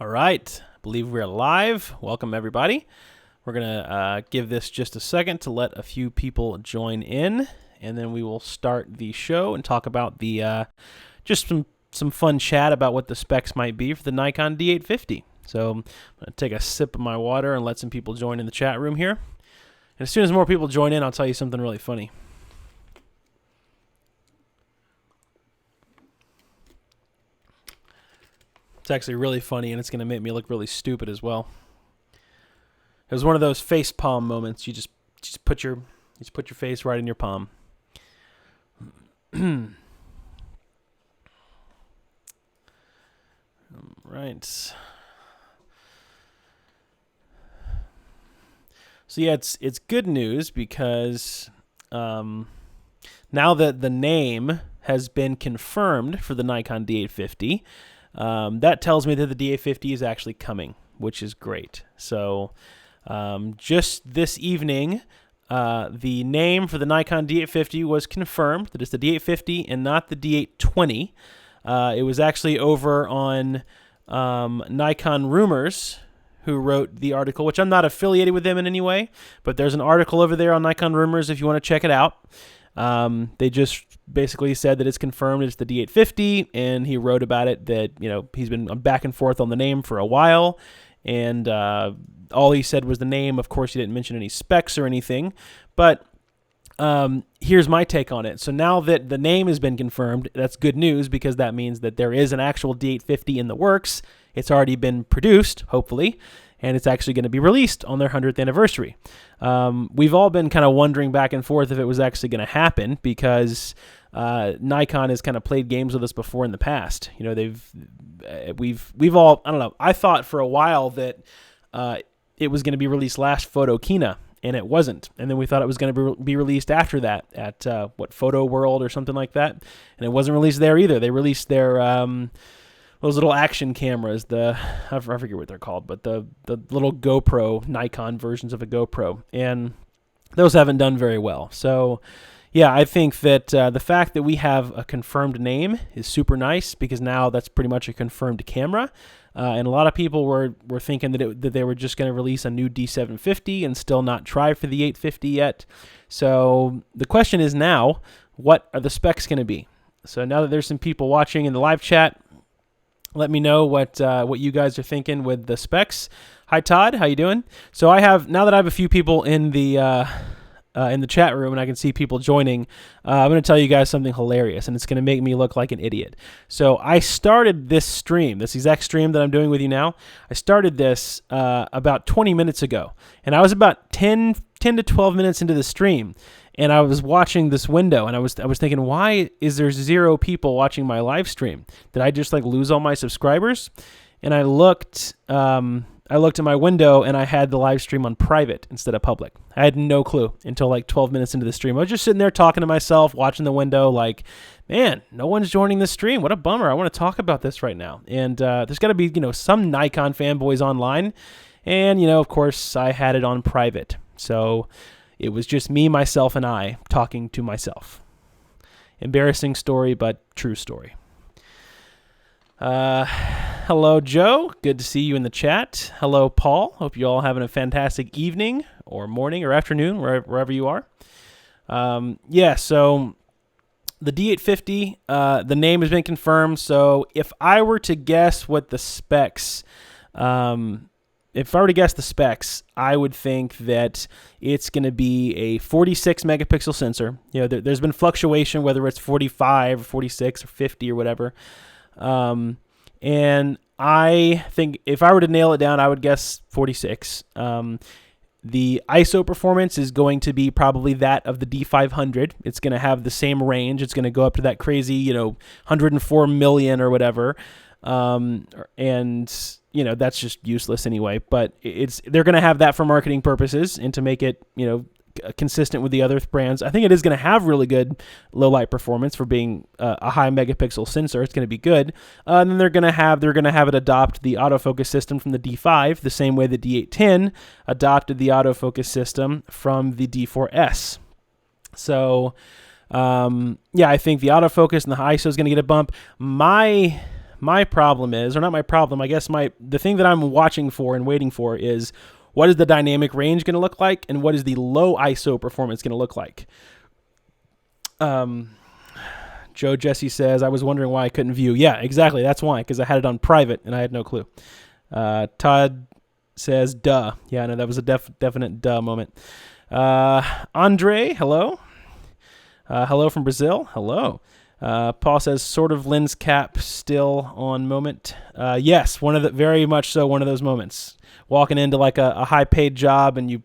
All right, I believe we're live. Welcome, everybody. We're going to give this just a second to let a few people join in, and then we will start the show and talk about the just some fun chat about what the specs might be for the Nikon D850. So I'm going to take a sip of my water and let some people join in the chat room here. And as soon as more people join in, I'll tell you something really funny. It's actually really funny, and it's going to make me look really stupid as well. It was one of those face palm moments. You just put your face right in your palm. Right. So yeah, it's good news because now that the name has been confirmed for the Nikon D850. That tells me that the D850 is actually coming, which is great. So just this evening, the name for the Nikon D850 was confirmed that it's the D850 and not the D820. It was actually over on Nikon Rumors, who wrote the article, which I'm not affiliated with them in any way, but there's an article over there on Nikon Rumors if you want to check it out. They just basically said that it's confirmed it's the D850, and he wrote about it that, he's been back and forth on the name for a while, and all he said was the name. Of course, he didn't mention any specs or anything, but here's my take on it. So now that the name has been confirmed, that's good news because that means that there is an actual D850 in the works. It's already been produced, hopefully, and it's actually going to be released on their 100th anniversary. We've all been kind of wondering back and forth if it was actually going to happen because Nikon has kind of played games with us before in the past. We've all, I don't know, I thought for a while that it was going to be released last Photo Kina, and it wasn't. And then we thought it was going to be released after that at Photo World or something like that, and it wasn't released there either. They released their those little action cameras, I forget what they're called, but the little GoPro, Nikon versions of a GoPro, and those haven't done very well. So, yeah, I think that the fact that we have a confirmed name is super nice because now that's pretty much a confirmed camera. And a lot of people were thinking that they were just going to release a new D750 and still not try for the 850 yet. So the question is now, what are the specs going to be? So now that there's some people watching in the live chat, let me know what you guys are thinking with the specs. Hi, Todd. How you doing? So now that I have a few people in the chat room and I can see people joining, I'm going to tell you guys something hilarious, and it's going to make me look like an idiot. So I started this stream, this exact stream that I'm doing with you now. I started this about 20 minutes ago, and I was about 10 to 12 minutes into the stream. And I was watching this window, and I was thinking, why is there 0 people watching my live stream? Did I just lose all my subscribers? And I looked at my window, and I had the live stream on private instead of public. I had no clue until 12 minutes into the stream. I was just sitting there talking to myself, watching the window, man, no one's joining the stream. What a bummer. I want to talk about this right now. And there's got to be some Nikon fanboys online, and of course I had it on private. So it was just me, myself, and I talking to myself. Embarrassing story, but true story. Hello, Joe. Good to see you in the chat. Hello, Paul. Hope you all having a fantastic evening or morning or afternoon, wherever you are. So the D850, the name has been confirmed. So if I were to guess what the specs, I would think that it's going to be a 46 megapixel sensor. There's been fluctuation whether it's 45 or 46 or 50 or whatever. And I think if I were to nail it down, I would guess 46. The ISO performance is going to be probably that of the D500. It's going to have the same range. It's going to go up to that crazy, 104 million or whatever. And that's just useless anyway, but they're going to have that for marketing purposes and to make it, consistent with the other brands. I think it is going to have really good low light performance for being a high megapixel sensor. It's going to be good. And then they're going to have it adopt the autofocus system from the D5 the same way the D810 adopted the autofocus system from the D4S. So I think the autofocus and the ISO is going to get a bump. My my problem is, or not my problem, I guess the thing that I'm watching for and waiting for is, what is the dynamic range going to look like, and what is the low ISO performance going to look like? Joe Jesse says, I was wondering why I couldn't view. Yeah, exactly. That's why, because I had it on private and I had no clue. Todd says, duh. Yeah, no, that was a definite duh moment. Andre, hello. Hello from Brazil. Hello. Paul says, sort of lens cap still on moment. Yes, very much so one of those moments. Walking into like a high-paid job and you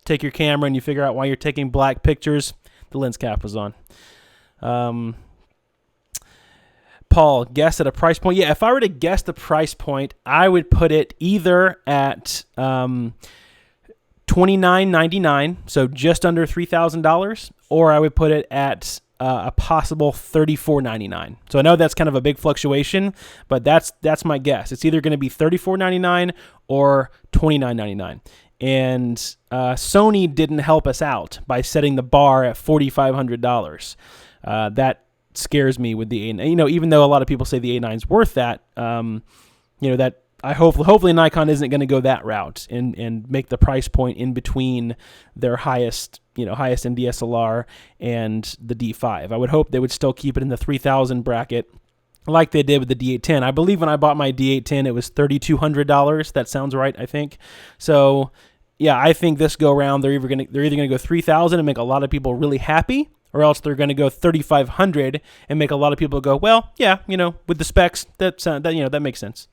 take your camera and you figure out why you're taking black pictures. The lens cap was on. Paul, guess at a price point. Yeah, if I were to guess the price point, I would put it either at $29.99, so just under $3,000, or I would put it at a possible $34.99. So I know that's kind of a big fluctuation, but that's my guess. It's either going to be $34.99 or $29.99. And Sony didn't help us out by setting the bar at $4,500. That scares me with the A9. Even though a lot of people say the A9's worth that, that I hopefully Nikon isn't going to go that route and make the price point in between their highest end DSLR and the D5. I would hope they would still keep it in the 3,000 bracket like they did with the D810. I believe when I bought my D810, it was $3,200. That sounds right, I think. So, yeah, I think this go round they're either going to go 3,000 and make a lot of people really happy, or else they're going to go 3,500 and make a lot of people go, well, yeah, with the specs, that makes sense.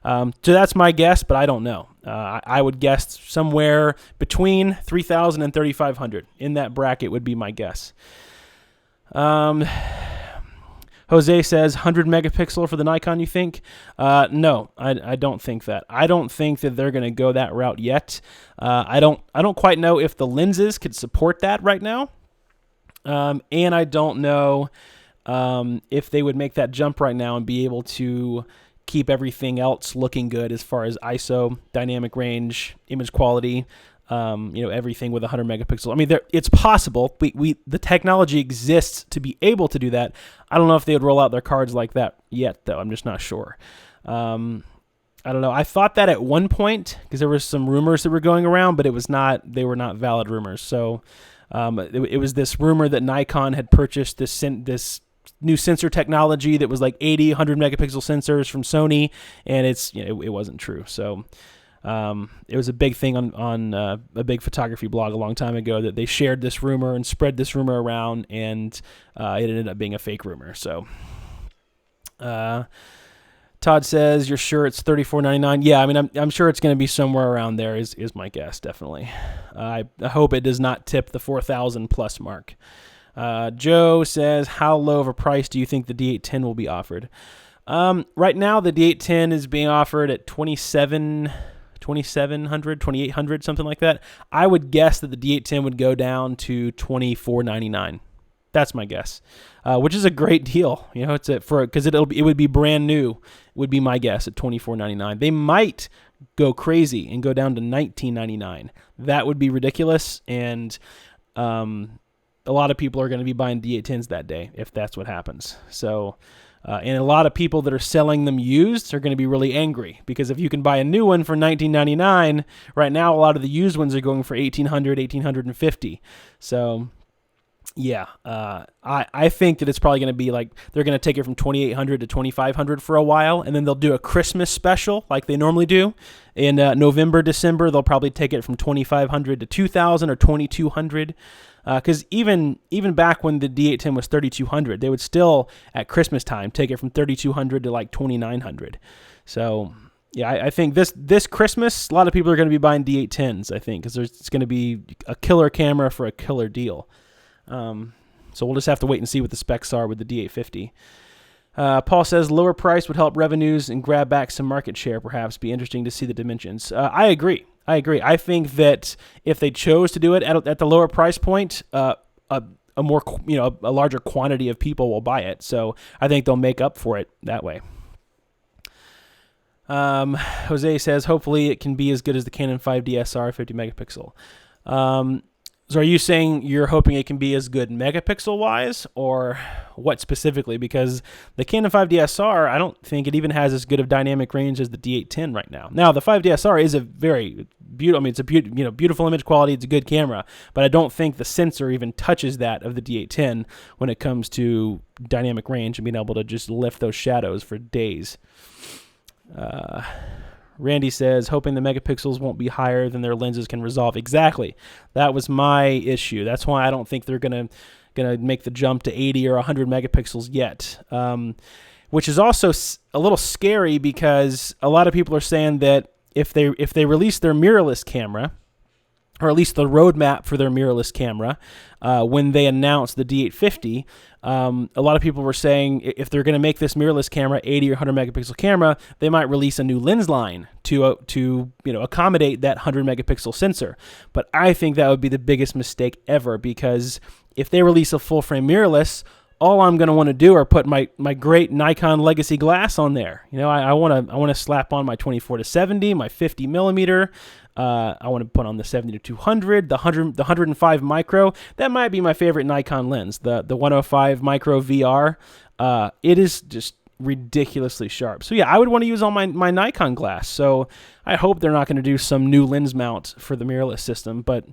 So that's my guess, but I don't know. I would guess somewhere between 3,000 and 3,500. In that bracket would be my guess. Jose says 100 megapixel for the Nikon, you think? No, I don't think that. I don't think that they're going to go that route yet. I don't quite know if the lenses could support that right now. And I don't know if they would make that jump right now and be able to keep everything else looking good as far as ISO, dynamic range, image quality, everything with 100 megapixel. I mean, it's possible. The technology exists to be able to do that. I don't know if they would roll out their cards like that yet, though. I'm just not sure. I don't know. I thought that at one point because there were some rumors that were going around, but they were not valid rumors. So it was this rumor that Nikon had purchased this new sensor technology that was like 80, 100 megapixel sensors from Sony, and it wasn't true. So it was a big thing on a big photography blog a long time ago that they shared this rumor and spread this rumor around, and it ended up being a fake rumor. So Todd says, you're sure it's $34.99? Yeah, I mean, I'm sure it's going to be somewhere around there is my guess, definitely. I hope it does not tip the 4,000 plus mark. Joe says, how low of a price do you think the D810 will be offered? Right now, the D810 is being offered at $2,700, $2,800, something like that. I would guess that the D810 would go down to $2,499. That's my guess, which is a great deal. Because it would be brand new. Would be my guess at $2,499. They might go crazy and go down to $1,999. That would be ridiculous, and a lot of people are going to be buying D810s that day if that's what happens. So, and a lot of people that are selling them used are going to be really angry, because if you can buy a new one for $1,999, right now a lot of the used ones are going for $1,800, $1,850. So, yeah, I think that it's probably going to be like they're going to take it from $2,800 to $2,500 for a while, and then they'll do a Christmas special like they normally do in November, December. They'll probably take it from $2,500 to $2,000 or $2,200. Because even back when the D810 was $3,200, they would still at Christmas time take it from $3,200 to like $2,900. So yeah, I think this Christmas a lot of people are going to be buying D810s. I think because it's going to be a killer camera for a killer deal. So we'll just have to wait and see what the specs are with the D850. Paul says lower price would help revenues and grab back some market share. Perhaps be interesting to see the dimensions. I agree. I think that if they chose to do it at the lower price point, a larger quantity of people will buy it. So I think they'll make up for it that way. Jose says hopefully it can be as good as the Canon 5D SR 50 megapixel. So are you saying you're hoping it can be as good megapixel-wise, or what specifically? Because the Canon 5DSR, I don't think it even has as good of dynamic range as the D810 right now. Now, the 5DSR is a very beautiful, I mean, it's a beautiful image quality. It's a good camera, but I don't think the sensor even touches that of the D810 when it comes to dynamic range and being able to just lift those shadows for days. Randy says, hoping the megapixels won't be higher than their lenses can resolve. Exactly. That was my issue. That's why I don't think they're gonna make the jump to 80 or 100 megapixels yet. Which is also a little scary, because a lot of people are saying that if they release their mirrorless camera, or at least the roadmap for their mirrorless camera, when they announced the D850, a lot of people were saying if they're going to make this mirrorless camera 80 or 100 megapixel camera, they might release a new lens line to accommodate that 100 megapixel sensor. But I think that would be the biggest mistake ever, because if they release a full frame mirrorless, all I'm going to want to do are put my great Nikon legacy glass on there. I want to slap on my 24-70, my 50 millimeter. I want to put on the 70-200, the 105 micro. That might be my favorite Nikon lens, the 105 micro VR. It is just ridiculously sharp. So yeah, I would want to use all my Nikon glass. So I hope they're not going to do some new lens mount for the mirrorless system, but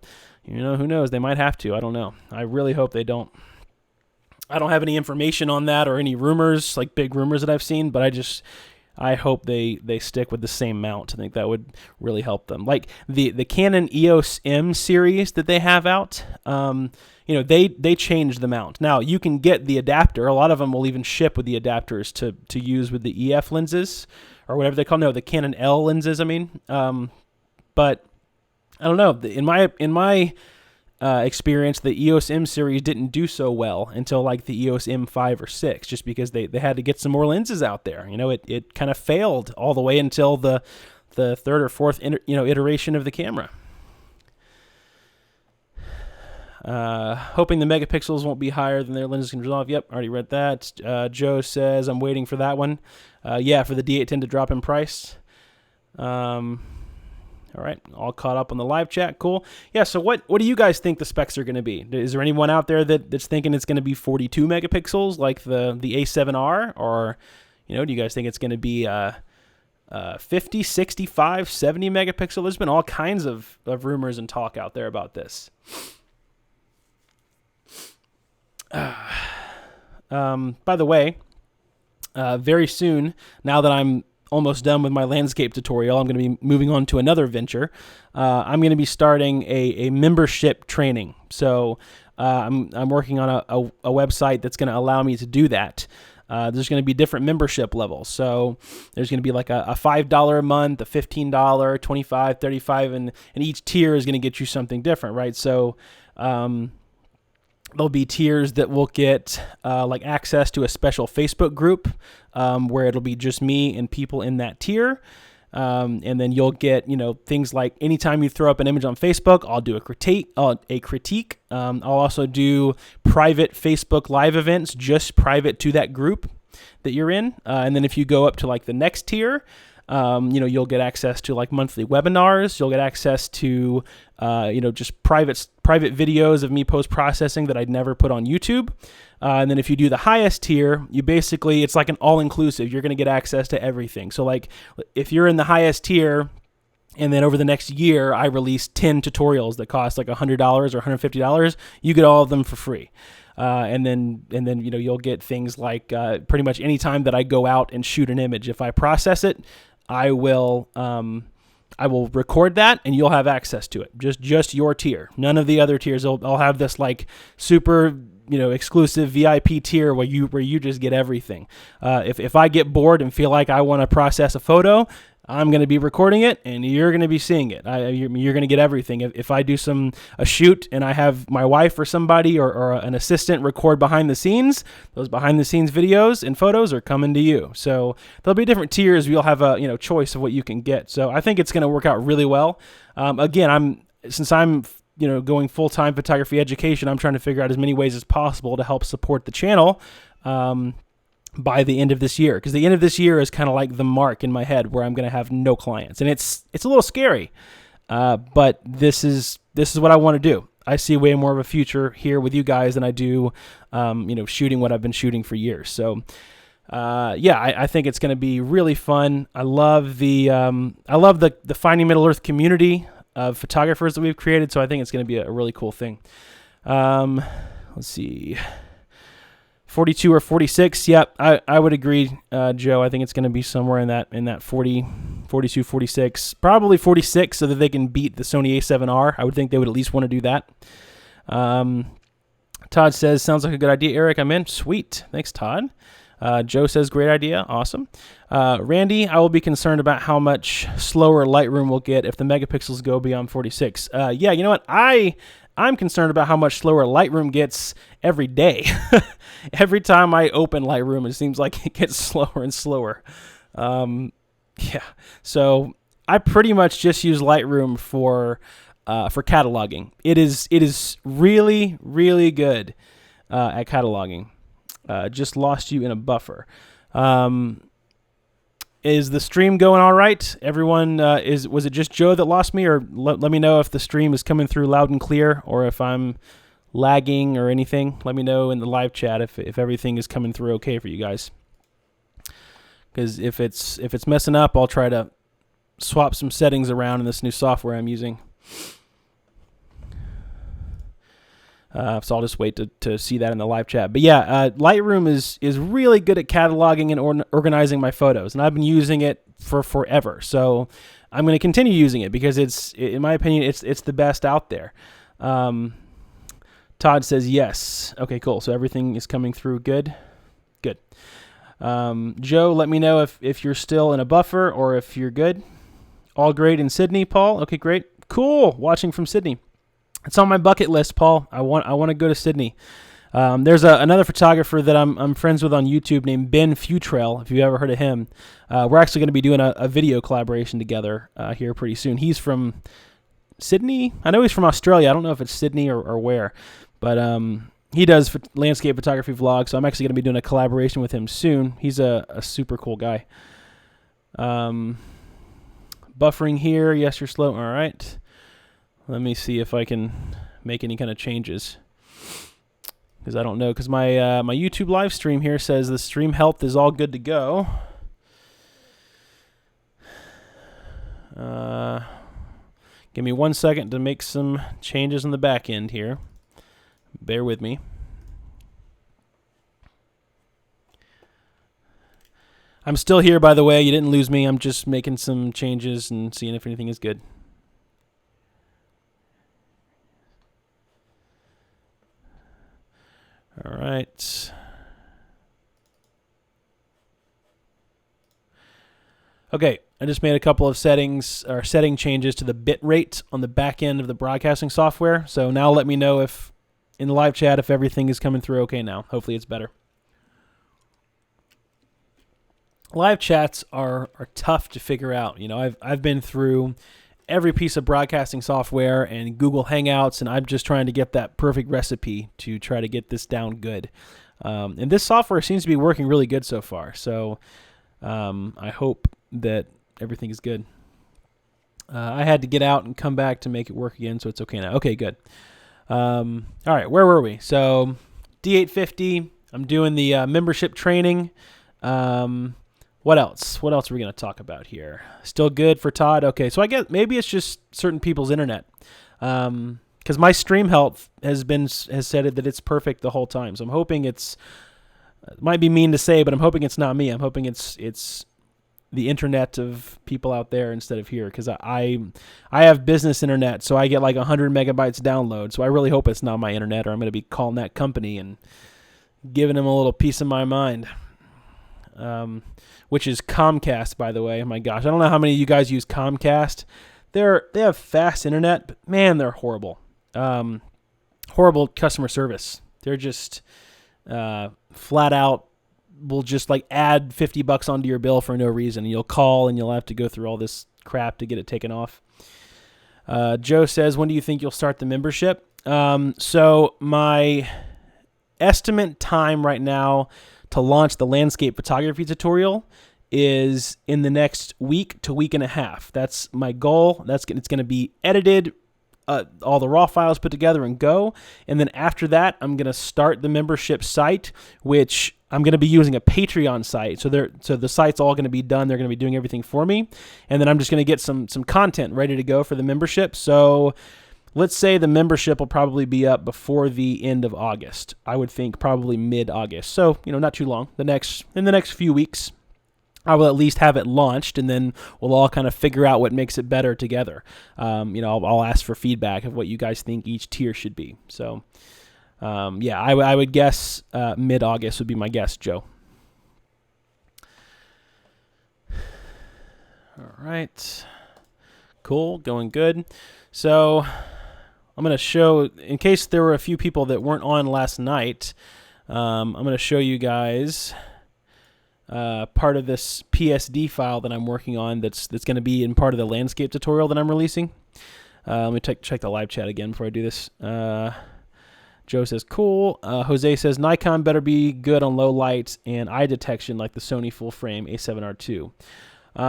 who knows? They might have to. I don't know. I really hope they don't. I don't have any information on that or any rumors, like big rumors that I've seen, but I hope they stick with the same mount. I think that would really help them. Like the Canon EOS M series that they have out, they changed the mount. Now you can get the adapter. A lot of them will even ship with the adapters to use with the EF lenses or whatever they call. No, the Canon L lenses. I mean, but I don't know. In my experience, the EOS M series didn't do so well until like the EOS M5 or 6, just because they had to get some more lenses out there. It kind of failed all the way until the third or fourth iteration of the camera. Hoping the megapixels won't be higher than their lenses can resolve. Yep, already read that. Joe says, I'm waiting for that one. Yeah, for the D810 to drop in price. All right, all caught up on the live chat. Cool. Yeah, so what do you guys think the specs are going to be? Is there anyone out there that's thinking it's going to be 42 megapixels like the A7R? Or, do you guys think it's going to be 50, 65, 70 megapixel? There's been all kinds of rumors and talk out there about this. By the way, very soon, now that I'm almost done with my landscape tutorial, I'm going to be moving on to another venture. I'm going to be starting a membership training. So I'm working on a website that's going to allow me to do that. There's going to be different membership levels. So there's going to be like a $5 a month, a $15, $25, $35, and each tier is going to get you something different, right? So there'll be tiers that will get like access to a special Facebook group where it'll be just me and people in that tier. And then you'll get, things like anytime you throw up an image on Facebook, I'll do a critique. I'll also do private Facebook live events, just private to that group that you're in. And then if you go up to like the next tier, you'll get access to like monthly webinars. You'll get access to, just private videos of me post-processing that I'd never put on YouTube. And then if you do the highest tier, it's like an all-inclusive. You're going to get access to everything. So like if you're in the highest tier, and then over the next year, I release 10 tutorials that cost like $100 or $150, you get all of them for free. And then you'll get things like pretty much any time that I go out and shoot an image, if I process it, I will record that, and you'll have access to it. Just your tier. None of the other tiers. I'll have this like super exclusive VIP tier where you just get everything. If I get bored and feel like I want to process a photo, I'm going to be recording it, and you're going to be seeing it. You're going to get everything. If I do a shoot and I have my wife or somebody or an assistant record behind the scenes, those behind the scenes videos and photos are coming to you. So there'll be different tiers. You'll have a choice of what you can get. So I think it's going to work out really well. Again, since I'm going full-time photography education, I'm trying to figure out as many ways as possible to help support the channel. By the end of this year, because the end of this year is kind of like the mark in my head where I'm going to have no clients, and it's a little scary, but this is what I want to do. I see way more of a future here with you guys than I do, shooting what I've been shooting for years. So, I think it's going to be really fun. I love the Finding Middle Earth community of photographers that we've created. So I think it's going to be a really cool thing. Let's see. 42 or 46. Yep, I would agree, Joe. I think it's going to be somewhere in that 40, 42, 46, probably 46, so that they can beat the Sony A7R. I would think they would at least want to do that. Todd says, sounds like a good idea, Eric. I'm in. Sweet. Thanks, Todd. Joe says, great idea. Awesome. Randy, I will be concerned about how much slower Lightroom will get if the megapixels go beyond 46. Yeah, you know what? I'm concerned about how much slower Lightroom gets every day. Every time I open Lightroom, it seems like it gets slower and slower. So I pretty much just use Lightroom for cataloging. It is really, really good at cataloging. Just lost you in a buffer. Is the stream going all right? Everyone, was it just Joe that lost me? Or let me know if the stream is coming through loud and clear, or if I'm lagging or anything. Let me know in the live chat if everything is coming through okay for you guys. Because if it's messing up, I'll try to swap some settings around in this new software I'm using. So I'll just wait to see that in the live chat. But yeah, Lightroom is really good at cataloging and organizing my photos, and I've been using it for forever. So I'm going to continue using it because in my opinion, it's the best out there. Todd says yes. Okay, cool. So everything is coming through good. Good. Joe, let me know if you're still in a buffer or if you're good. All great in Sydney, Paul. Okay, great. Cool. Watching from Sydney. It's on my bucket list, Paul. I want to go to Sydney. There's another photographer that I'm friends with on YouTube named Ben Futrell, if you've ever heard of him. We're actually going to be doing a video collaboration together here pretty soon. He's from Sydney. I know he's from Australia. I don't know if it's Sydney or where, but he does landscape photography vlogs, so I'm actually going to be doing a collaboration with him soon. He's a super cool guy. Buffering here. Yes, you're slow. All right. Let me see if I can make any kind of changes, because I don't know, because my my YouTube live stream here says the stream health is all good to go. Give me 1 second to make some changes in the back end here. Bear with me. I'm still here, by the way. You didn't lose me. I'm just making some changes and seeing if anything is good. All right. Okay, I just made a couple of setting changes to the bit rate on the back end of the broadcasting software. So now let me know if in the live chat if everything is coming through okay now. Hopefully it's better. Live chats are tough to figure out. You know, I've been through every piece of broadcasting software and Google Hangouts, and I'm just trying to get that perfect recipe to try to get this down good. And this software seems to be working really good so far. So I hope that everything is good. I had to get out and come back to make it work again, so it's okay now. Okay, good. All right, where were we? So D850, I'm doing the membership training. What else? What else are we going to talk about here? Still good for Todd? Okay, so I guess maybe it's just certain people's internet. Because my stream health has said that it's perfect the whole time. So I'm hoping it might be mean to say, but I'm hoping it's not me. I'm hoping it's the internet of people out there instead of here. Because I have business internet, so I get like 100 megabytes download. So I really hope it's not my internet, or I'm going to be calling that company and giving them a little piece of my mind. Which is Comcast, by the way. Oh my gosh, I don't know how many of you guys use Comcast. They have fast internet, but man, they're horrible. Horrible customer service. They're just flat out will just like add $50 onto your bill for no reason. You'll call and you'll have to go through all this crap to get it taken off. Joe says, when do you think you'll start the membership? So my estimate time right now to launch the landscape photography tutorial is in the next week to week and a half. That's my goal. It's going to be edited all the raw files put together and go. And then after that, I'm going to start the membership site, which I'm going to be using a Patreon site. So the site's all going to be done. They're going to be doing everything for me. And then I'm just going to get some content ready to go for the membership. So let's say the membership will probably be up before the end of August. I would think probably mid-August. So, not too long. In the next few weeks, I will at least have it launched, and then we'll all kind of figure out what makes it better together. I'll ask for feedback of what you guys think each tier should be. So, I would guess mid-August would be my guess, Joe. All right. Cool. Going good. So I'm going to show, in case there were a few people that weren't on last night, I'm going to show you guys part of this PSD file that I'm working on that's going to be in part of the landscape tutorial that I'm releasing. Let me check the live chat again before I do this. Joe says, cool. Jose says, Nikon better be good on low light and eye detection like the Sony full frame A7R2. Their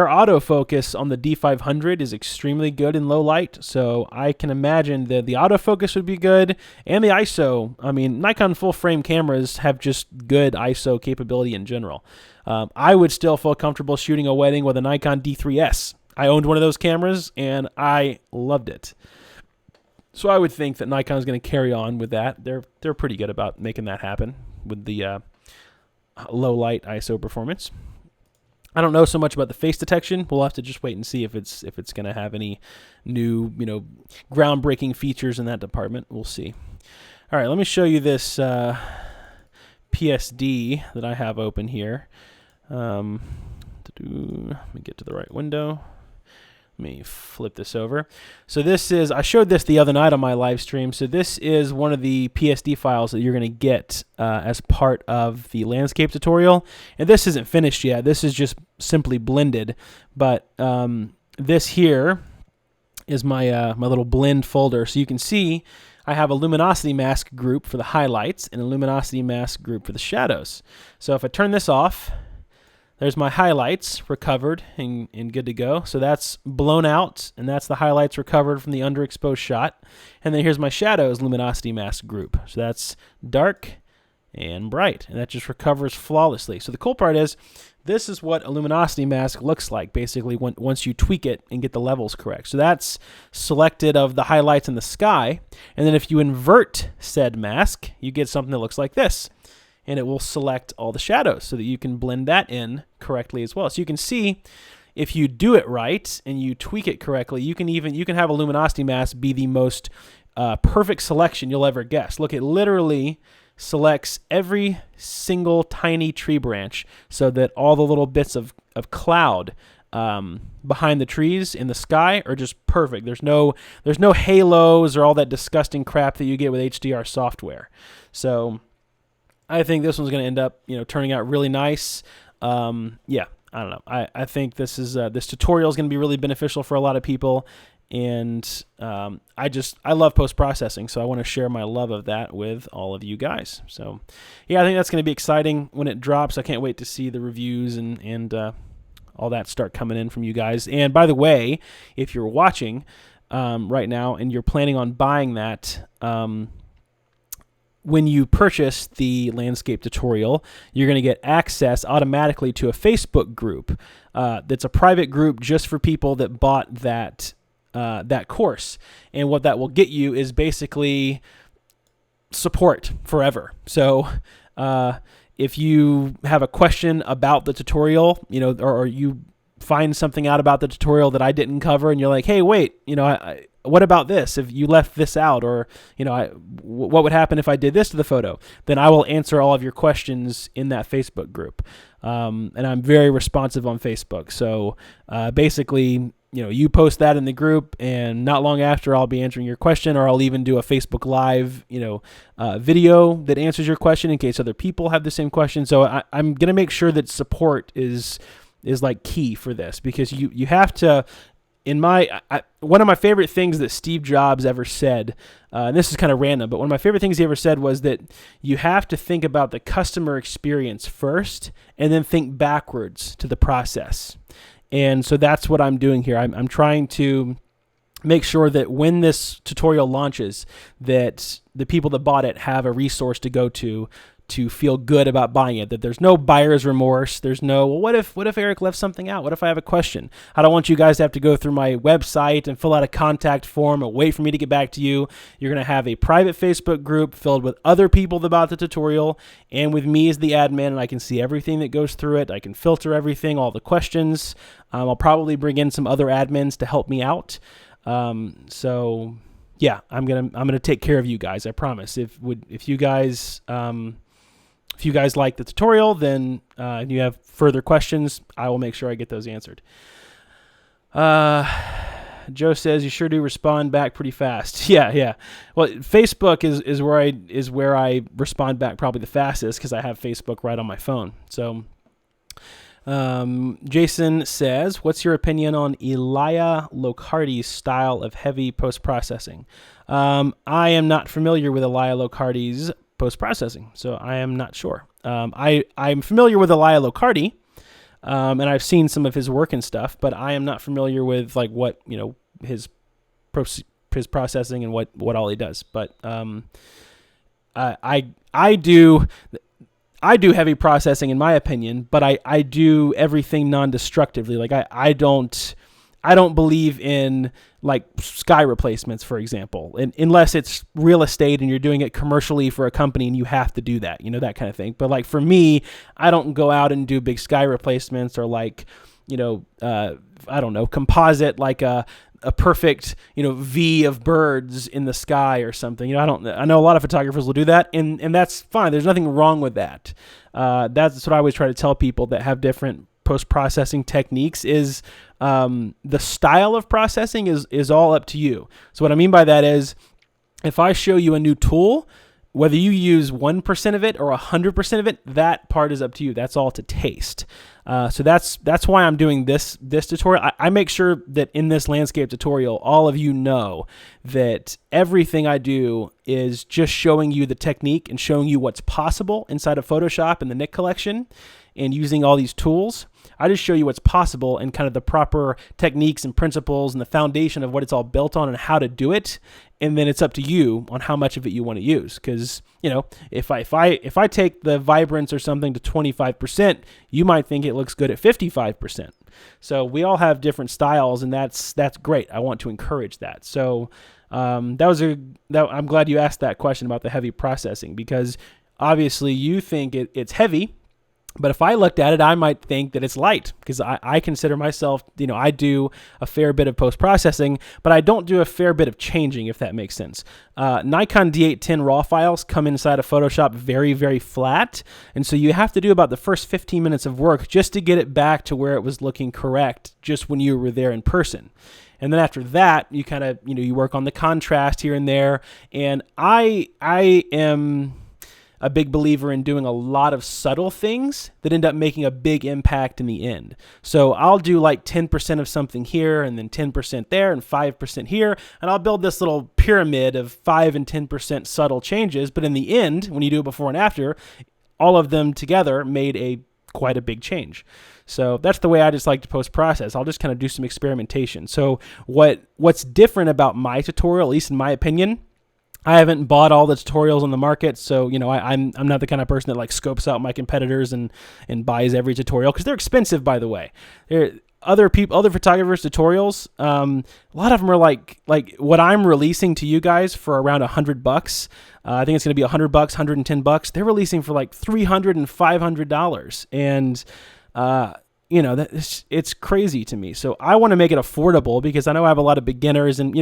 autofocus on the D500 is extremely good in low light, so I can imagine that the autofocus would be good, and the ISO. Nikon full frame cameras have just good ISO capability in general. I would still feel comfortable shooting a wedding with a Nikon D3S. I owned one of those cameras, and I loved it. So I would think that Nikon is going to carry on with that. They're pretty good about making that happen with the low light ISO performance. I don't know so much about the face detection. We'll have to just wait and see if it's going to have any new, groundbreaking features in that department. We'll see. All right, let me show you this PSD that I have open here. Let me get to the right window. Let me flip this over. So I showed this the other night on my live stream. So this is one of the PSD files that you're going to get as part of the landscape tutorial. And this isn't finished yet. This is just simply blended. But this here is my little blend folder. So you can see I have a luminosity mask group for the highlights and a luminosity mask group for the shadows. So if I turn this off, there's my highlights recovered and good to go. So that's blown out, and that's the highlights recovered from the underexposed shot. And then here's my shadows luminosity mask group. So that's dark and bright, and that just recovers flawlessly. So the cool part is this is what a luminosity mask looks like, basically, once you tweak it and get the levels correct. So that's selected of the highlights in the sky. And then if you invert said mask, you get something that looks like this. And it will select all the shadows so that you can blend that in correctly as well. So you can see if you do it right and you tweak it correctly, you can have a luminosity mask be the most perfect selection you'll ever guess. Look, it literally selects every single tiny tree branch so that all the little bits of cloud behind the trees in the sky are just perfect. There's no halos or all that disgusting crap that you get with HDR software. So I think this one's going to end up, turning out really nice. I don't know. I think this tutorial is going to be really beneficial for a lot of people, and I love post-processing, so I want to share my love of that with all of you guys. So, yeah, I think that's going to be exciting when it drops. I can't wait to see the reviews and all that start coming in from you guys. And by the way, if you're watching right now and you're planning on buying that, when you purchase the landscape tutorial, you're going to get access automatically to a Facebook group that's a private group just for people that bought that course. And what that will get you is basically support forever. So if you have a question about the tutorial, or you find something out about the tutorial that I didn't cover, and you're like, hey, wait, what about this? If you left this out, or what would happen if I did this to the photo? Then I will answer all of your questions in that Facebook group. And I'm very responsive on Facebook. So basically, you post that in the group, and not long after, I'll be answering your question, or I'll even do a Facebook Live, video that answers your question in case other people have the same question. So I'm gonna make sure that support is like key for this, because you have to. One of my favorite things that Steve Jobs ever said, and this is kind of random, but one of my favorite things he ever said was that you have to think about the customer experience first and then think backwards to the process. And so that's what I'm doing here. I'm trying to make sure that when this tutorial launches, that the people that bought it have a resource to go to feel good about buying it, that there's no buyer's remorse. There's no, well, what if Eric left something out? What if I have a question? I don't want you guys to have to go through my website and fill out a contact form and wait for me to get back to you. You're going to have a private Facebook group filled with other people that bought the tutorial and with me as the admin, and I can see everything that goes through it. I can filter everything, all the questions. I'll probably bring in some other admins to help me out. So yeah, I'm gonna take care of you guys. I promise. If you guys like the tutorial, then and you have further questions, I will make sure I get those answered. Joe says you sure do respond back pretty fast. Yeah. Well, Facebook is where I respond back probably the fastest because I have Facebook right on my phone. So. Jason says, what's your opinion on Elia Locardi's style of heavy post-processing? I am not familiar with Elia Locardi's post-processing, so I am not sure. I'm familiar with Elia Locardi, and I've seen some of his work and stuff, but I am not familiar with like what, his processing and what all he does. But I do heavy processing in my opinion, but I do everything non-destructively. Like I don't believe in like sky replacements, for example, unless it's real estate and you're doing it commercially for a company and you have to do that, that kind of thing. But like for me, I don't go out and do big sky replacements or like, I don't know, composite like a perfect, V of birds in the sky or something. I know a lot of photographers will do that, and that's fine. There's nothing wrong with that. That's what I always try to tell people that have different post-processing techniques is the style of processing is all up to you. So what I mean by that is if I show you a new tool, whether you use 1% of it or 100% of it, that part is up to you. That's all to taste. So that's why I'm doing this tutorial. I make sure that in this landscape tutorial, all of you know that everything I do is just showing you the technique and showing you what's possible inside of Photoshop and the Nik collection and using all these tools. I just show you what's possible and kind of the proper techniques and principles and the foundation of what it's all built on and how to do it. And then it's up to you on how much of it you want to use. Because, if I take the vibrance or something to 25%, you might think it looks good at 55%. So we all have different styles, and that's great. I want to encourage that. So I'm glad you asked that question about the heavy processing, because obviously you think it's heavy. But if I looked at it, I might think that it's light, because I consider myself, I do a fair bit of post-processing, but I don't do a fair bit of changing, if that makes sense. Nikon D810 RAW files come inside of Photoshop very, very flat, and so you have to do about the first 15 minutes of work just to get it back to where it was looking correct just when you were there in person. And then after that, you kind of, you work on the contrast here and there, and I am a big believer in doing a lot of subtle things that end up making a big impact in the end. So I'll do like 10% of something here and then 10% there and 5% here, and I'll build this little pyramid of 5 and 10% subtle changes. But in the end, when you do it before and after, all of them together made quite a big change. So that's the way I just like to post-process. I'll just kind of do some experimentation. So what's different about my tutorial, at least in my opinion, I haven't bought all the tutorials on the market, so I'm not the kind of person that like scopes out my competitors and buys every tutorial, because they're expensive, by the way. Other photographers' tutorials, a lot of them are like what I'm releasing to you guys for around $100. I think it's going to be $100, $110. They're releasing for like $300 and $500, and it's crazy to me. So I want to make it affordable, because I know I have a lot of beginners, and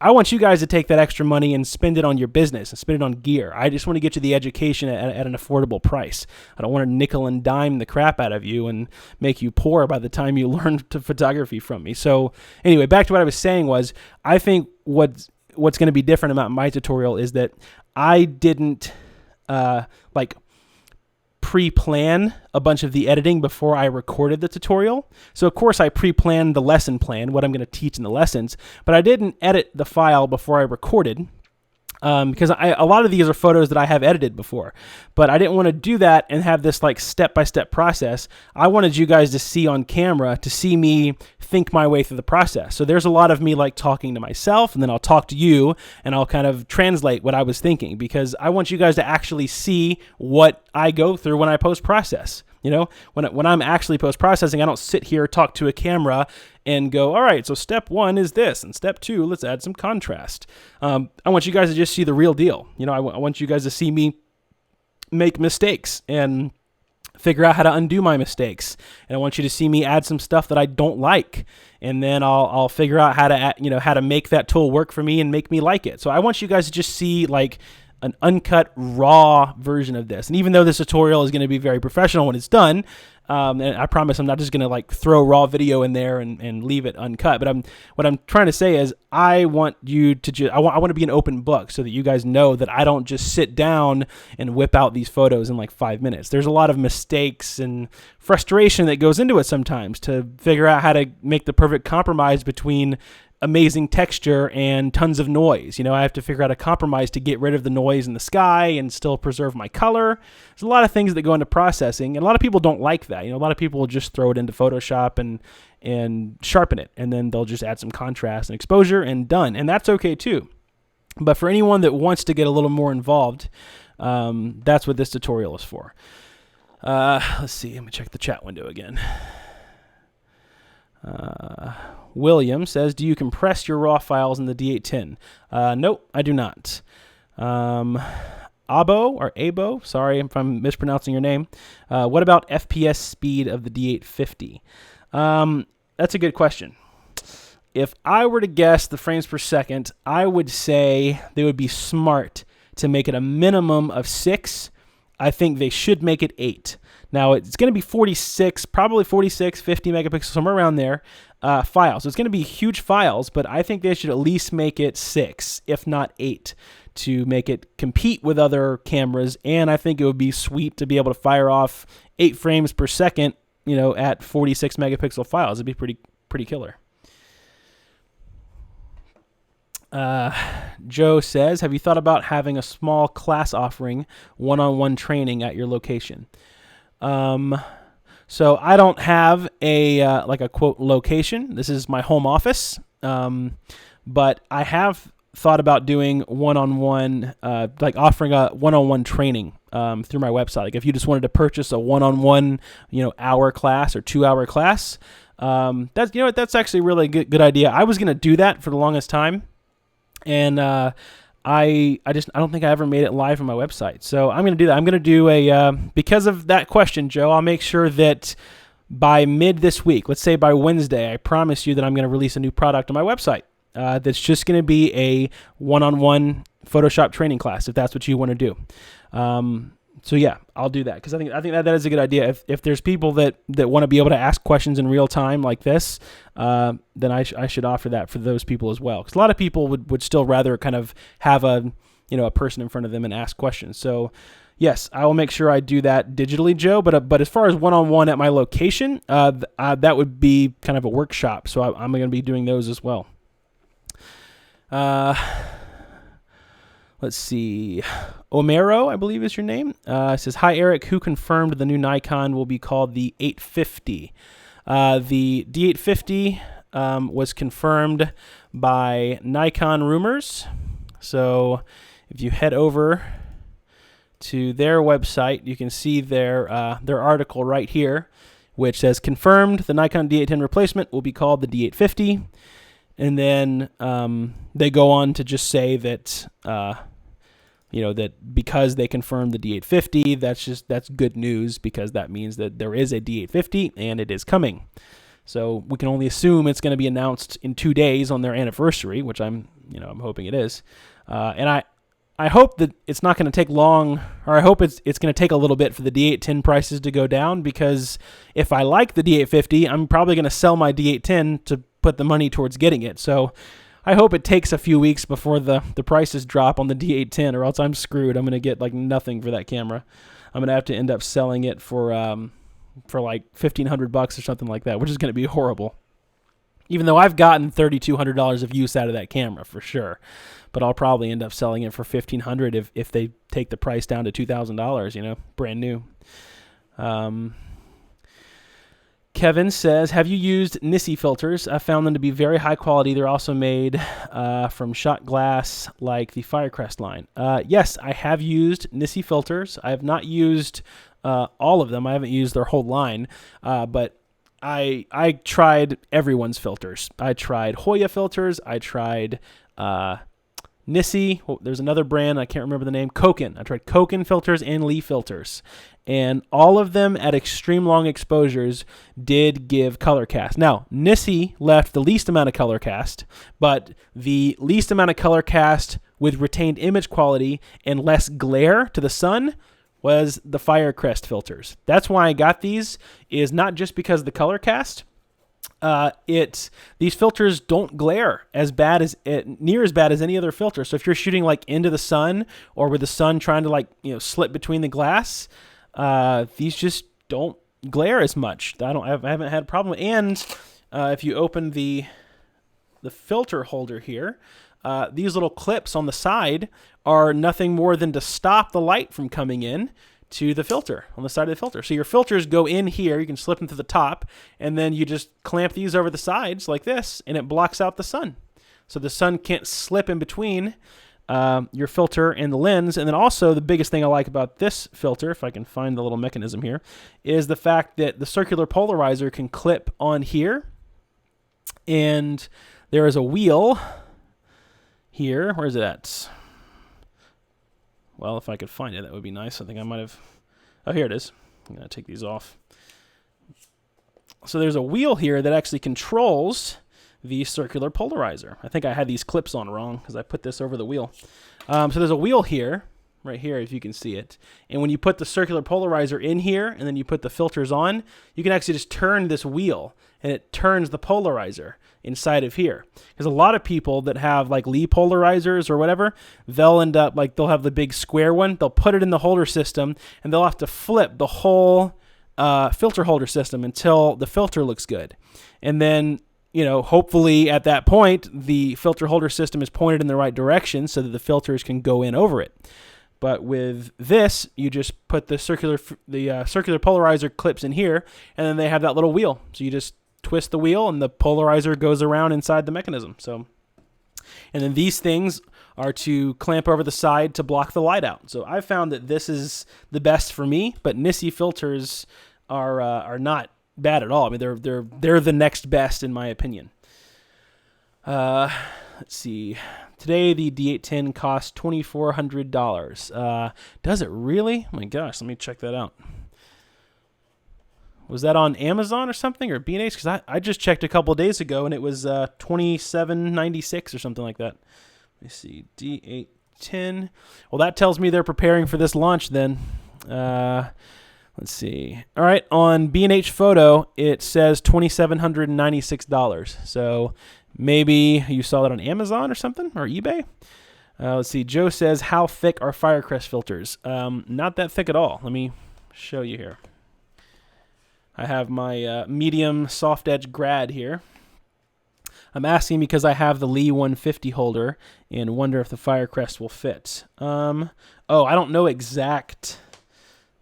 I want you guys to take that extra money and spend it on your business and spend it on gear. I just want to get you the education at an affordable price. I don't want to nickel and dime the crap out of you and make you poor by the time you learn to photography from me. So anyway, back to what I was saying was, I think what's going to be different about my tutorial is that I didn't pre-plan a bunch of the editing before I recorded the tutorial. So of course I pre-planned the lesson plan, what I'm going to teach in the lessons, but I didn't edit the file before I recorded. because a lot of these are photos that I have edited before, but I didn't want to do that and have this like step-by-step process. I wanted you guys to see on camera, to see me think my way through the process. So there's a lot of me like talking to myself, and then I'll talk to you and I'll kind of translate what I was thinking, because I want you guys to actually see what I go through when I post-process. You know, when I'm actually post-processing, I don't sit here, talk to a camera, and go, all right, so step 1 is this, and step 2, let's add some contrast. I want you guys to just see the real deal. You know, I want you guys to see me make mistakes and figure out how to undo my mistakes. And I want you to see me add some stuff that I don't like, and then I'll figure out how to how to make that tool work for me and make me like it. So I want you guys to just see like an uncut, raw version of this. And even though this tutorial is going to be very professional when it's done, and I promise I'm not just going to like throw raw video in there and leave it uncut, but what I'm trying to say is I want you to I want to be an open book, so that you guys know that I don't just sit down and whip out these photos in like 5 minutes. There's a lot of mistakes and frustration that goes into it sometimes to figure out how to make the perfect compromise between amazing texture and tons of noise. You know, I have to figure out a compromise to get rid of the noise in the sky and still preserve my color. There's a lot of things that go into processing, and a lot of people don't like that. You know, a lot of people will just throw it into Photoshop and sharpen it, and then they'll just add some contrast and exposure and done. And that's okay too. But for anyone that wants to get a little more involved, that's what this tutorial is for. Let's see, let me check the chat window again. William says, do you compress your raw files in the D810? Nope, I do not. Abo, sorry if I'm mispronouncing your name. What about FPS speed of the D850? That's a good question. If I were to guess the frames per second, I would say they would be smart to make it a minimum of 6. I think they should make it 8. Now, it's going to be 46, probably 46, 50 megapixels, somewhere around there, files. So it's going to be huge files, but I think they should at least make it 6, if not 8, to make it compete with other cameras. And I think it would be sweet to be able to fire off 8 frames per second, you know, at 46 megapixel files. It'd be pretty killer. Joe says, have you thought about having a small class offering one-on-one training at your location? So I don't have a like a quote location. This is my home office. But I have thought about doing one-on-one, like offering a one-on-one training through my website. Like if you just wanted to purchase a one-on-one, hour class or 2-hour class, that's actually a really good idea. I was gonna do that for the longest time, and I don't think I ever made it live on my website. So I'm going to do that. I'm going to do because of that question, Joe, I'll make sure that by mid this week, let's say by Wednesday, I promise you that I'm going to release a new product on my website that's just going to be a one-on-one Photoshop training class, if that's what you want to do. So yeah, I'll do that, because I think that is a good idea. If there's people that want to be able to ask questions in real time like this, then I should offer that for those people as well. Because a lot of people would still rather kind of have a person in front of them and ask questions. So yes, I will make sure I do that digitally, Joe. But as far as one-on-one at my location, that would be kind of a workshop. So I'm going to be doing those as well. Let's see. Omero, I believe is your name. Says, hi, Eric. Who confirmed the new Nikon will be called the 850? The D850 was confirmed by Nikon Rumors. So if you head over to their website, you can see their article right here, which says, confirmed the Nikon D810 replacement will be called the D850. And then they go on to just say that that because they confirmed the D850, that's good news, because that means that there is a D850 and it is coming. So we can only assume it's going to be announced in 2 days on their anniversary, which I'm hoping it is. And I hope that it's not going to take long, or I hope it's going to take a little bit for the D810 prices to go down, because if I like the D850, I'm probably going to sell my D810 to put the money towards getting it. So I hope it takes a few weeks before the prices drop on the D810, or else I'm screwed. I'm going to get like nothing for that camera. I'm going to have to end up selling it for like $1,500 or something like that, which is going to be horrible. Even though I've gotten $3,200 of use out of that camera for sure, but I'll probably end up selling it for $1,500 if they take the price down to $2,000. You know, brand new. Kevin says, have you used Nissi filters? I found them to be very high quality. They're also made from shot glass like the Firecrest line. Yes, I have used Nissi filters. I have not used all of them. I haven't used their whole line, but I tried everyone's filters. I tried Hoya filters. I tried Nissi. Oh, there's another brand. I can't remember the name. Koken. I tried Koken filters and Lee filters. And all of them at extreme long exposures did give color cast. Now, Nissi left the least amount of color cast, but the least amount of color cast with retained image quality and less glare to the sun was the Firecrest filters. That's why I got these, is not just because of the color cast. These filters don't glare near as bad as any other filter. So if you're shooting like into the sun or with the sun trying to like, slip between the glass, these just don't glare as much. I haven't had a problem. And if you open the filter holder here, these little clips on the side are nothing more than to stop the light from coming in to the filter on the side of the filter. So your filters go in here, you can slip them to the top, and then you just clamp these over the sides like this, and it blocks out the sun. So the sun can't slip in between your filter and the lens. And then also the biggest thing I like about this filter, if I can find the little mechanism here, is the fact that the circular polarizer can clip on here, and there is a wheel here. Where is it at? Well, if I could find it, that would be nice. I think I might have... Oh, here it is. I'm going to take these off. So there's a wheel here that actually controls the circular polarizer. I think I had these clips on wrong because I put this over the wheel. So there's a wheel here, right here, if you can see it. And when you put the circular polarizer in here and then you put the filters on, you can actually just turn this wheel, and it turns the polarizer inside of here. Because a lot of people that have like Lee polarizers or whatever, they'll end up like, they'll have the big square one, they'll put it in the holder system, and they'll have to flip the whole filter holder system until the filter looks good. And then, hopefully at that point, the filter holder system is pointed in the right direction so that the filters can go in over it. But with this, you just put the circular polarizer clips in here, and then they have that little wheel. So you just twist the wheel, and the polarizer goes around inside the mechanism. So, and then these things are to clamp over the side to block the light out. So I found that this is the best for me, but Nissi filters are not bad at all. I mean, they're the next best in my opinion. Let's see. Today the D810 costs $2,400. Does it really? Oh my gosh, let me check that out. Was that on Amazon or something, or B&H? Because I just checked a couple of days ago, and it was $27.96 or something like that. Let me see, D810. Well, that tells me they're preparing for this launch then. Let's see. All right, on B&H Photo, it says $2,796. So maybe you saw that on Amazon or something, or eBay. Let's see. Joe says, how thick are Firecrest filters? Not that thick at all. Let me show you here. I have my medium soft edge grad here. I'm asking because I have the Lee 150 holder and wonder if the Firecrest will fit. I don't know exact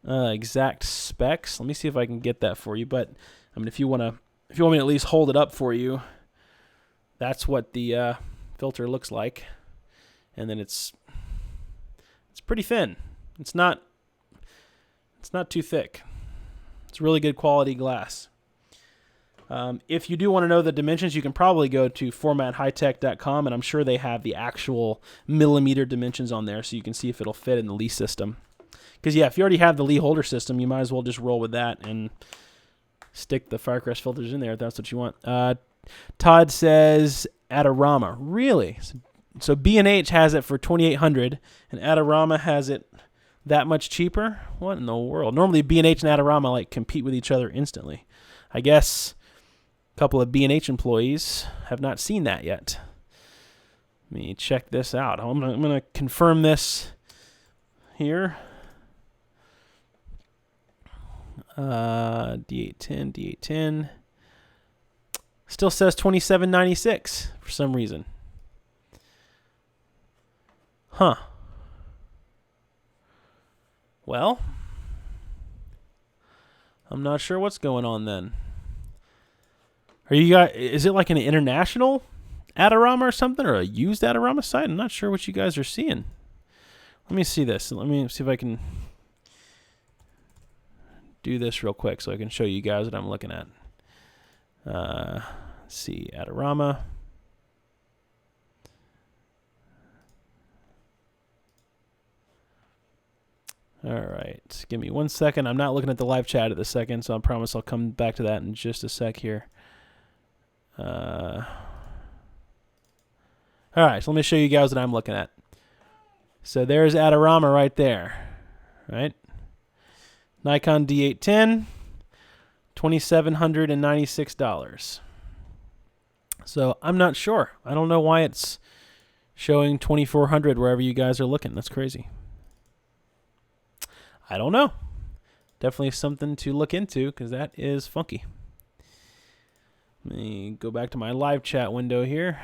specs. Let me see if I can get that for you. But I mean, if you want me to at least hold it up for you, that's what the filter looks like. And then it's pretty thin. It's not too thick. It's really good quality glass. If you do want to know the dimensions, you can probably go to formathightech.com, and I'm sure they have the actual millimeter dimensions on there, so you can see if it'll fit in the Lee system. Because, yeah, if you already have the Lee holder system, you might as well just roll with that and stick the Firecrest filters in there if that's what you want. Todd says Adorama. Really? So B&H has it for $2,800, and Adorama has it that much cheaper? What in the world? Normally B&H and Adorama compete with each other instantly. I guess a couple of B&H employees have not seen that yet. Let me check this out. I'm going to confirm this here. D810. still says $27.96 for some reason. Huh. Well, I'm not sure what's going on then. Are you guys? Is it like an international Adorama or something, or a used Adorama site? I'm not sure what you guys are seeing. Let me see this. Let me see if I can do this real quick so I can show you guys what I'm looking at. Let's see, Adorama. All right, give me 1 second. I'm not looking at the live chat at the second, so I promise I'll come back to that in just a sec here. All right, so let me show you guys what I'm looking at. So there's Adorama right there, right? Nikon D810, $2,796. So I'm not sure. I don't know why it's showing $2,400 wherever you guys are looking. That's crazy. I don't know. Definitely something to look into because that is funky. Let me go back to my live chat window here.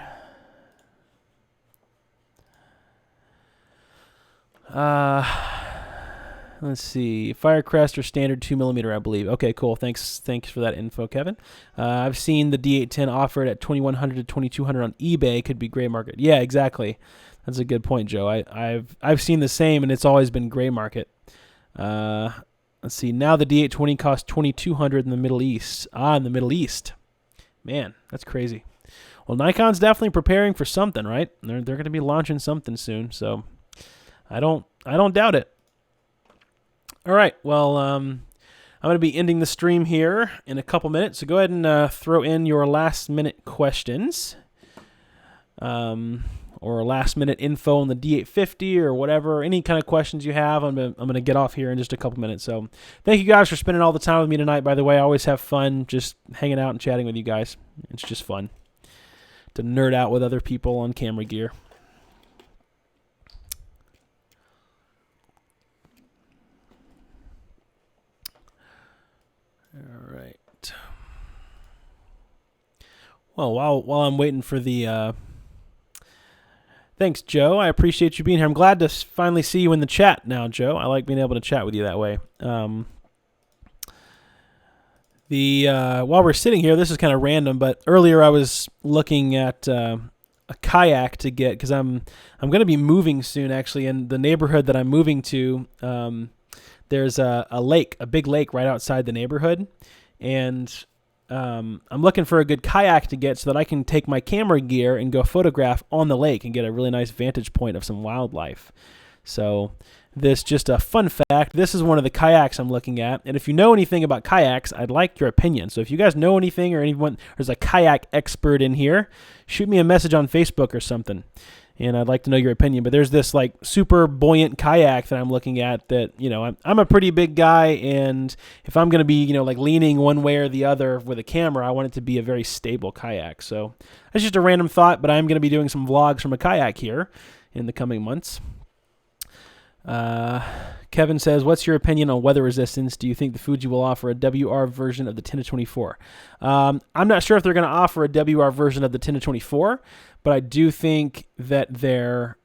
Let's see. Firecrest or standard 2mm, I believe. Okay, cool. Thanks for that info, Kevin. I've seen the D810 offered at $2,100 to $2,200 on eBay. Could be gray market. Yeah, exactly. That's a good point, Joe. I've seen the same, and it's always been gray market. Let's see. Now the D820 costs $2,200 in the Middle East. In the Middle East. Man, that's crazy. Well, Nikon's definitely preparing for something, right? They're going to be launching something soon, so I don't doubt it. All right. Well, I'm going to be ending the stream here in a couple minutes, so go ahead and throw in your last-minute questions. Or last-minute info on the D850 or whatever, any kind of questions you have. I'm gonna get off here in just a couple minutes. So thank you guys for spending all the time with me tonight, by the way. I always have fun just hanging out and chatting with you guys. It's just fun to nerd out with other people on camera gear. All right. Well, while I'm waiting for the... Thanks, Joe. I appreciate you being here. I'm glad to finally see you in the chat now, Joe. I like being able to chat with you that way. While we're sitting here, this is kind of random, but earlier I was looking at a kayak to get because I'm going to be moving soon, actually, in the neighborhood that I'm moving to. There's a lake, a big lake right outside the neighborhood, and I'm looking for a good kayak to get so that I can take my camera gear and go photograph on the lake and get a really nice vantage point of some wildlife. So this just a fun fact. This is one of the kayaks I'm looking at. And if you know anything about kayaks, I'd like your opinion. So if you guys know anything or anyone, there's a kayak expert in here, shoot me a message on Facebook or something. And I'd like to know your opinion. But there's this like super buoyant kayak that I'm looking at that, you know, I'm a pretty big guy. And if I'm going to be, you know, like leaning one way or the other with a camera, I want it to be a very stable kayak. So that's just a random thought, but I'm going to be doing some vlogs from a kayak here in the coming months. Kevin says, what's your opinion on weather resistance? Do you think the Fuji will offer a WR version of the 10-24? I'm not sure if they're going to offer a WR version of the 10-24, but I do think that their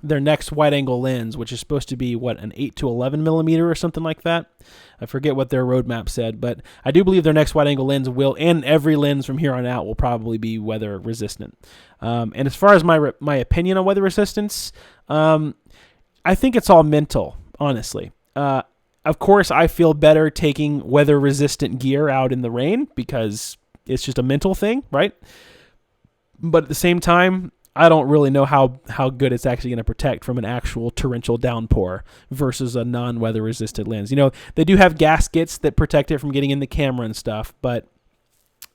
next wide-angle lens, which is supposed to be, what, an 8 to 11 millimeter or something like that? I forget what their roadmap said, but I do believe their next wide-angle lens will, and every lens from here on out will probably be weather resistant. And as far as my opinion on weather resistance, I think it's all mental, honestly. Of course, I feel better taking weather-resistant gear out in the rain because it's just a mental thing, right? But at the same time, I don't really know how good it's actually going to protect from an actual torrential downpour versus a non-weather-resistant lens. You know, they do have gaskets that protect it from getting in the camera and stuff, but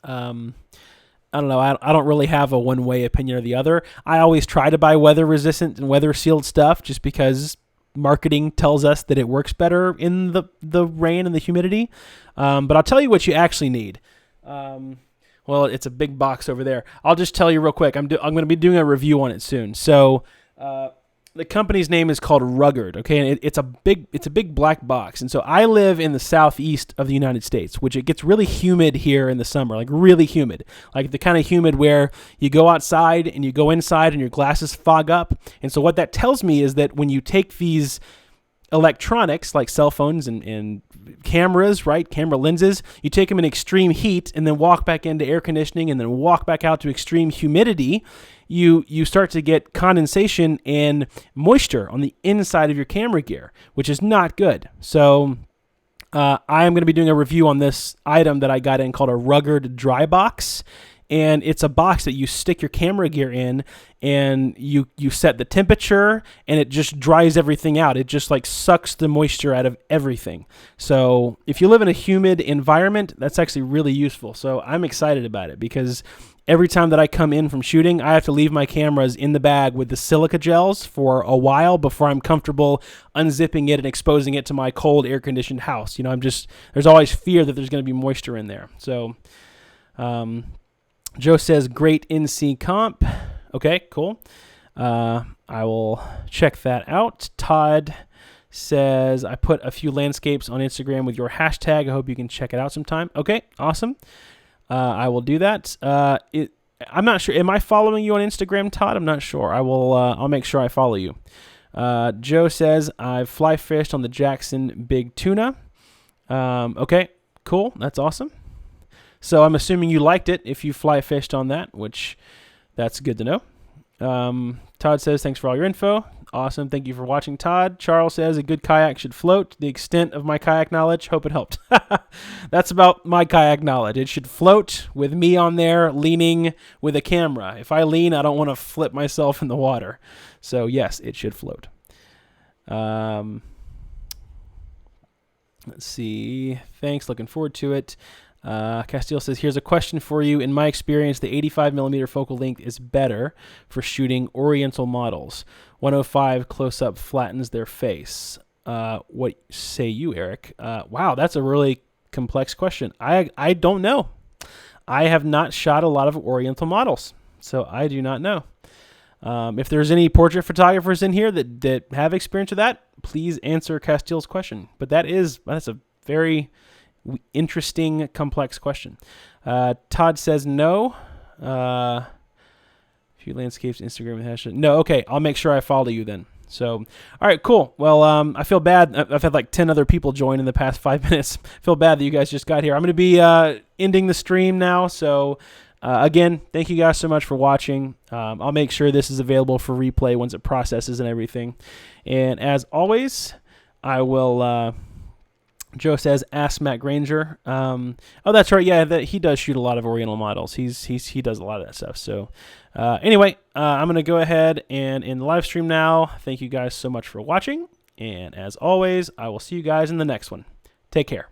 I don't know. I don't really have a one-way opinion or the other. I always try to buy weather-resistant and weather-sealed stuff just because marketing tells us that it works better in the rain and the humidity. But I'll tell you what you actually need. Well, it's a big box over there. I'll just tell you real quick. I'm going to be doing a review on it soon. So the company's name is called Rugged, okay, and it's a big black box. And so I live in the southeast of the United States, which it gets really humid here in the summer, like really humid, like the kind of humid where you go outside and you go inside and your glasses fog up. And so what that tells me is that when you take these electronics like cell phones and cameras, right? Camera lenses, you take them in extreme heat and then walk back into air conditioning and then walk back out to extreme humidity, you start to get condensation and moisture on the inside of your camera gear, which is not good. So I am going to be doing a review on this item that I got in called a Rugged Dry Box. And it's a box that you stick your camera gear in, and you set the temperature, and it just dries everything out. It just like sucks the moisture out of everything. So if you live in a humid environment, that's actually really useful. So I'm excited about it because every time that I come in from shooting, I have to leave my cameras in the bag with the silica gels for a while before I'm comfortable unzipping it and exposing it to my cold air-conditioned house. You know, there's always fear that there's going to be moisture in there. So, Joe says, great NC comp. Okay, cool. I will check that out. Todd says, I put a few landscapes on Instagram with your hashtag. I hope you can check it out sometime. Okay, awesome. I will do that. I'm not sure. Am I following you on Instagram, Todd? I'm not sure. I'll make sure I follow you. Joe says, I've fly fished on the Jackson Big Tuna. Okay, cool. That's awesome. So I'm assuming you liked it if you fly fished on that, which that's good to know. Todd says, thanks for all your info. Awesome. Thank you for watching, Todd. Charles says, a good kayak should float. The extent of my kayak knowledge, hope it helped. That's about my kayak knowledge. It should float with me on there leaning with a camera. If I lean, I don't want to flip myself in the water. So yes, it should float. Let's see. Thanks. Looking forward to it. Castile says, here's a question for you. In my experience, the 85mm focal length is better for shooting oriental models. 105 close-up flattens their face. What say you, Eric? Wow, that's a really complex question. I don't know. I have not shot a lot of oriental models, so I do not know. If there's any portrait photographers in here that have experience with that, please answer Castile's question. But that's a very interesting, complex question. Todd says no. Few landscapes, Instagram with hashtag. No, okay. I'll make sure I follow you then. So, all right, cool. Well, I feel bad. I've had like 10 other people join in the past 5 minutes. I feel bad that you guys just got here. I'm going to be ending the stream now. So, again, thank you guys so much for watching. I'll make sure this is available for replay once it processes and everything. And as always, I will... Joe says, ask Matt Granger. Oh, that's right. Yeah, he does shoot a lot of oriental models. He does a lot of that stuff. So anyway, I'm going to go ahead and end the live stream now. Thank you guys so much for watching. And as always, I will see you guys in the next one. Take care.